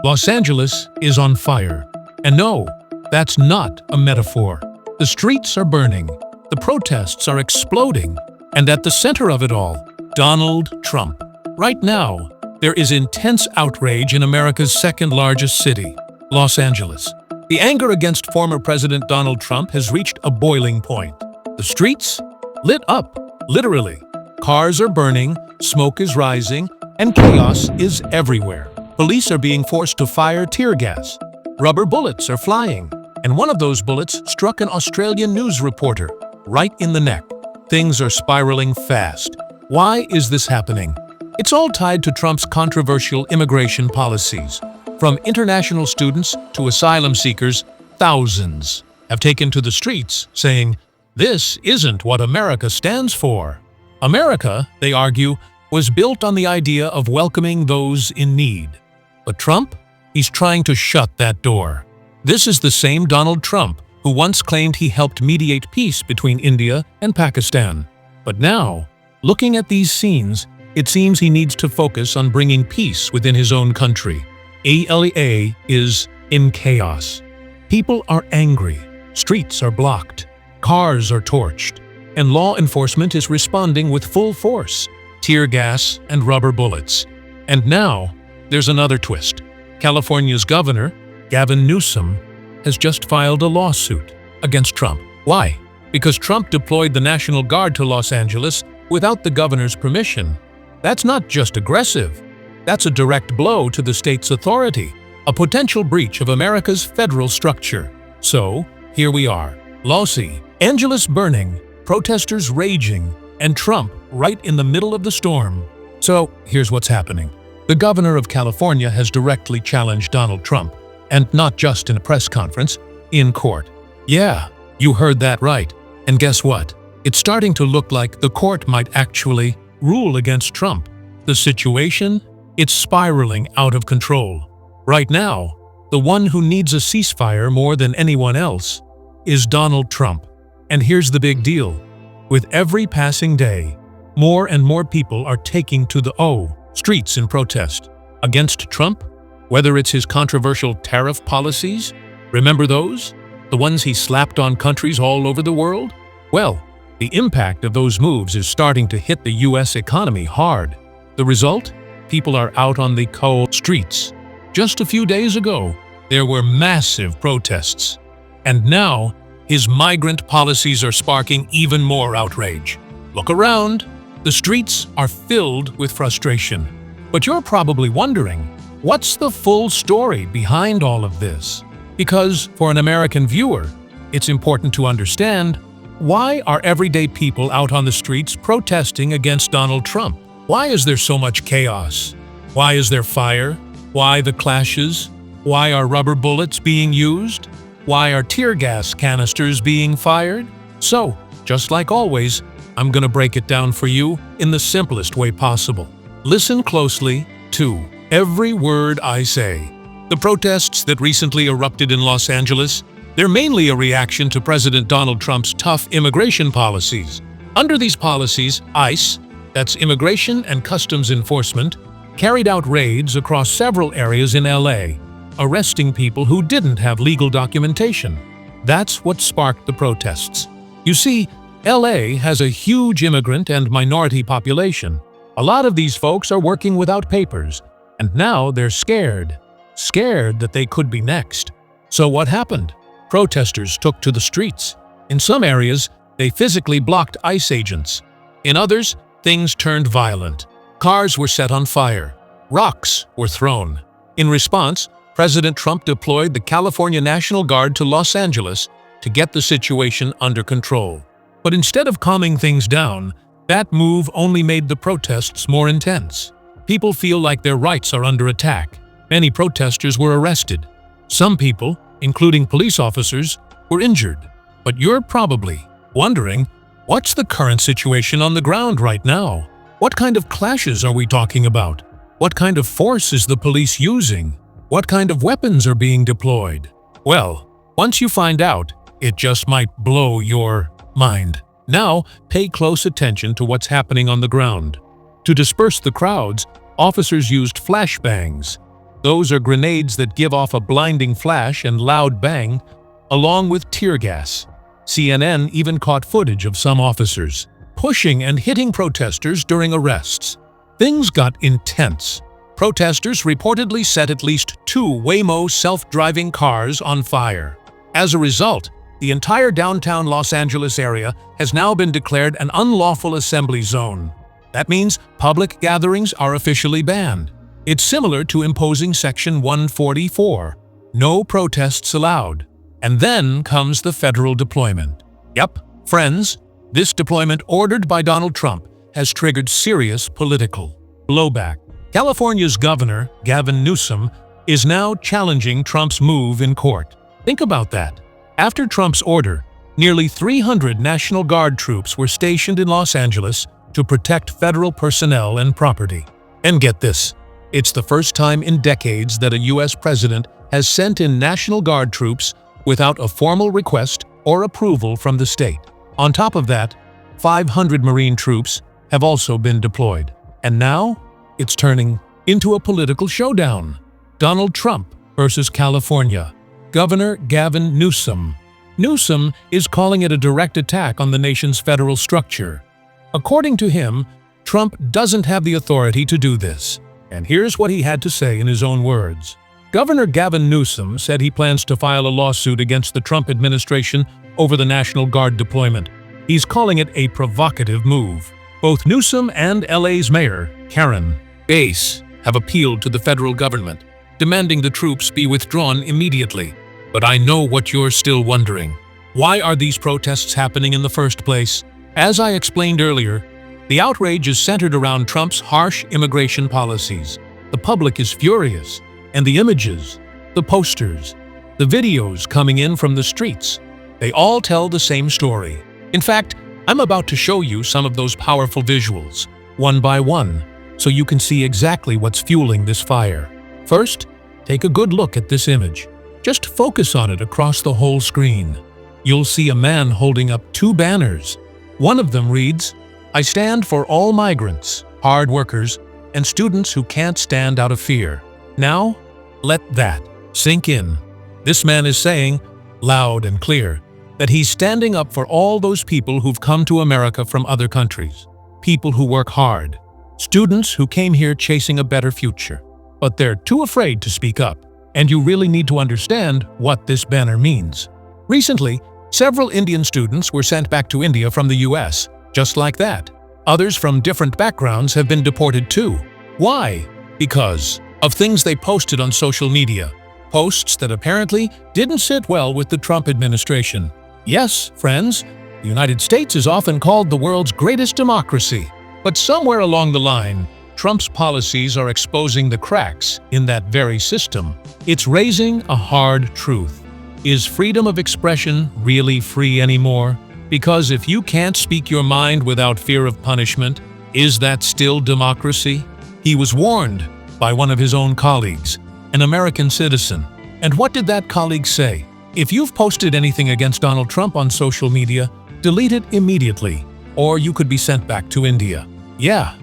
Los Angeles is on fire. And no, that's not a metaphor. The streets are burning, the protests are exploding, and at the center of it all, Donald Trump. Right now, there is intense outrage in America's second-largest city, Los Angeles. The anger against former President Donald Trump has reached a boiling point. The streets? Lit up, literally. Cars are burning, smoke is rising, and chaos is everywhere. Police are being forced to fire tear gas. Rubber bullets are flying, and one of those bullets struck an Australian news reporter right in the neck. Things are spiraling fast. Why is this happening? It's all tied to Trump's controversial immigration policies. From international students to asylum seekers, thousands have taken to the streets saying, "This isn't what America stands for." America, they argue, was built on the idea of welcoming those in need. But Trump? He's trying to shut that door. This is the same Donald Trump who once claimed he helped mediate peace between India and Pakistan. But now, looking at these scenes, it seems he needs to focus on bringing peace within his own country. LA is in chaos. People are angry, streets are blocked, cars are torched, and law enforcement is responding with full force, tear gas and rubber bullets. And now, there's another twist. California's governor, Gavin Newsom, has just filed a lawsuit against Trump. Why? Because Trump deployed the National Guard to Los Angeles without the governor's permission. That's not just aggressive. That's a direct blow to the state's authority, a potential breach of America's federal structure. So, here we are. Los Angeles burning, protesters raging, and Trump right in the middle of the storm. So, here's what's happening. The governor of California has directly challenged Donald Trump, and not just in a press conference, in court. Yeah, you heard that right. And guess what? It's starting to look like the court might actually rule against Trump. The situation? It's spiraling out of control. Right now, the one who needs a ceasefire more than anyone else is Donald Trump. And here's the big deal. With every passing day, more and more people are taking to the streets in protest against Trump, whether it's his controversial tariff policies. Remember those? The ones he slapped on countries all over the world? Well, the impact of those moves is starting to hit the U.S. economy hard. The result? People are out on the cold streets. Just a few days ago, there were massive protests. And now, his migrant policies are sparking even more outrage. Look around. The streets are filled with frustration. But you're probably wondering, what's the full story behind all of this? Because for an American viewer, it's important to understand, why are everyday people out on the streets protesting against Donald Trump? Why is there so much chaos? Why is there fire? Why the clashes? Why are rubber bullets being used? Why are tear gas canisters being fired? So, just like always, I'm going to break it down for you in the simplest way possible. Listen closely to every word I say. The protests that recently erupted in Los Angeles, they're mainly a reaction to President Donald Trump's tough immigration policies. Under these policies, ICE, that's Immigration and Customs Enforcement, carried out raids across several areas in LA, arresting people who didn't have legal documentation. That's what sparked the protests. You see, LA has a huge immigrant and minority population. A lot of these folks are working without papers, and now they're scared that they could be next. So what happened? Protesters took to the streets. In some areas, they physically blocked ICE agents. In others, things turned violent. Cars were set on fire. Rocks were thrown. In response, President Trump deployed the California National Guard to Los Angeles to get the situation under control. But instead of calming things down, that move only made the protests more intense. People feel like their rights are under attack. Many protesters were arrested. Some people, including police officers, were injured. But you're probably wondering, what's the current situation on the ground right now? What kind of clashes are we talking about? What kind of force is the police using? What kind of weapons are being deployed? Well, once you find out, it just might blow your mind. Now, pay close attention to what's happening on the ground. To disperse the crowds, officers used flashbangs. Those are grenades that give off a blinding flash and loud bang, along with tear gas. CNN even caught footage of some officers pushing and hitting protesters during arrests. Things got intense. Protesters reportedly set at least 2 Waymo self-driving cars on fire. As a result, the entire downtown Los Angeles area has now been declared an unlawful assembly zone. That means public gatherings are officially banned. It's similar to imposing Section 144, no protests allowed. And then comes the federal deployment. Yep, friends, this deployment ordered by Donald Trump has triggered serious political blowback. California's governor, Gavin Newsom, is now challenging Trump's move in court. Think about that. After Trump's order, nearly 300 National Guard troops were stationed in Los Angeles to protect federal personnel and property. And get this, it's the first time in decades that a U.S. president has sent in National Guard troops without a formal request or approval from the state. On top of that, 500 Marine troops have also been deployed. And now, it's turning into a political showdown. Donald Trump versus California. Governor Gavin Newsom. Newsom is calling it a direct attack on the nation's federal structure. According to him, Trump doesn't have the authority to do this. And here's what he had to say in his own words. Governor Gavin Newsom said he plans to file a lawsuit against the Trump administration over the National Guard deployment. He's calling it a provocative move. Both Newsom and LA's mayor, Karen Bass, have appealed to the federal government, demanding the troops be withdrawn immediately. But I know what you're still wondering. Why are these protests happening in the first place? As I explained earlier, the outrage is centered around Trump's harsh immigration policies. The public is furious, and the images, the posters, the videos coming in from the streets, they all tell the same story. In fact, I'm about to show you some of those powerful visuals, one by one, so you can see exactly what's fueling this fire. First, take a good look at this image. Just focus on it across the whole screen. You'll see a man holding up 2 banners. One of them reads, "I stand for all migrants, hard workers, and students who can't stand out of fear." Now, let that sink in. This man is saying, loud and clear, that he's standing up for all those people who've come to America from other countries. People who work hard. Students who came here chasing a better future. But they're too afraid to speak up. And you really need to understand what this banner means. Recently, several Indian students were sent back to India from the US, just like that. Others from different backgrounds have been deported too. Why? Because of things they posted on social media. Posts that apparently didn't sit well with the Trump administration. Yes, friends, the United States is often called the world's greatest democracy. But somewhere along the line, Trump's policies are exposing the cracks in that very system. It's raising a hard truth. Is freedom of expression really free anymore? Because if you can't speak your mind without fear of punishment, is that still democracy? He was warned by one of his own colleagues, an American citizen. And what did that colleague say? If you've posted anything against Donald Trump on social media, delete it immediately, or you could be sent back to India. Yeah,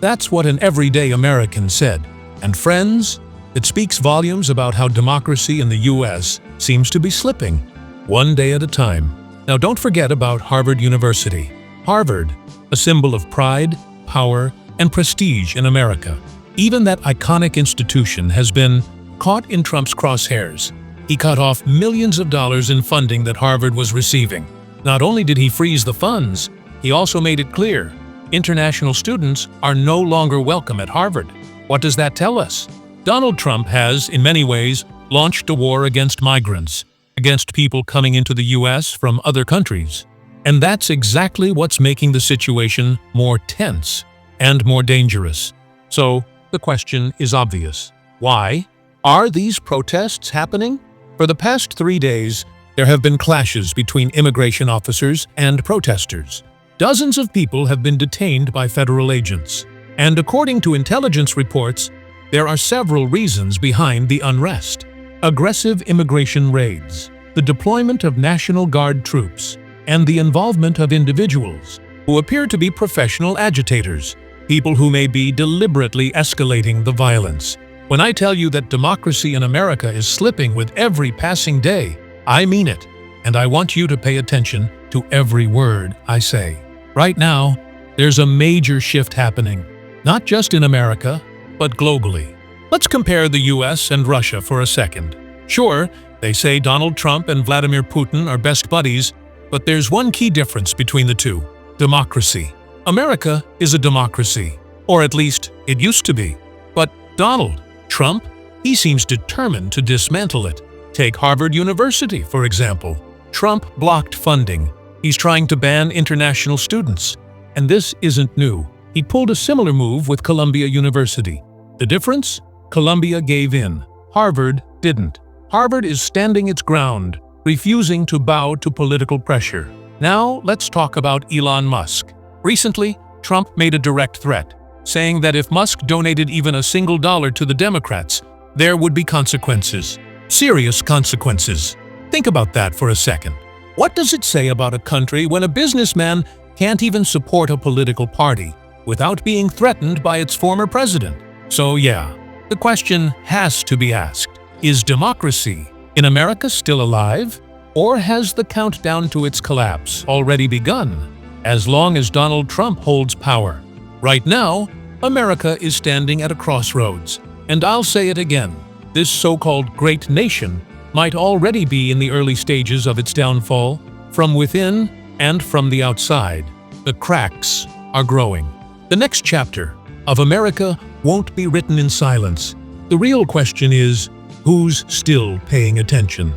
that's what an everyday American said. And friends, it speaks volumes about how democracy in the US seems to be slipping, one day at a time. Now don't forget about Harvard University. Harvard, a symbol of pride, power, and prestige in America. Even that iconic institution has been caught in Trump's crosshairs. He cut off millions of dollars in funding that Harvard was receiving. Not only did he freeze the funds, he also made it clear international students are no longer welcome at Harvard. What does that tell us? Donald Trump has, in many ways, launched a war against migrants, against people coming into the US from other countries. And that's exactly what's making the situation more tense and more dangerous. So, the question is obvious. Why are these protests happening? For the past 3 days, there have been clashes between immigration officers and protesters. Dozens of people have been detained by federal agents. And according to intelligence reports, there are several reasons behind the unrest. Aggressive immigration raids, the deployment of National Guard troops, and the involvement of individuals who appear to be professional agitators, people who may be deliberately escalating the violence. When I tell you that democracy in America is slipping with every passing day, I mean it, and I want you to pay attention to every word I say. Right now, there's a major shift happening, not just in America, but globally. Let's compare the US and Russia for a second. Sure, they say Donald Trump and Vladimir Putin are best buddies, but there's one key difference between the two: democracy. America is a democracy, or at least it used to be. But Donald Trump, he seems determined to dismantle it. Take Harvard University, for example. Trump blocked funding. He's trying to ban international students. And this isn't new. He pulled a similar move with Columbia University. The difference? Columbia gave in. Harvard didn't. Harvard is standing its ground, refusing to bow to political pressure. Now, let's talk about Elon Musk. Recently, Trump made a direct threat, saying that if Musk donated even a single dollar to the Democrats, there would be consequences. Serious consequences. Think about that for a second. What does it say about a country when a businessman can't even support a political party without being threatened by its former president? So yeah, the question has to be asked. Is democracy in America still alive? Or has the countdown to its collapse already begun? As long as Donald Trump holds power. Right now, America is standing at a crossroads. And I'll say it again, this so-called great nation might already be in the early stages of its downfall, from within and from the outside. The cracks are growing. The next chapter of America won't be written in silence. The real question is, who's still paying attention?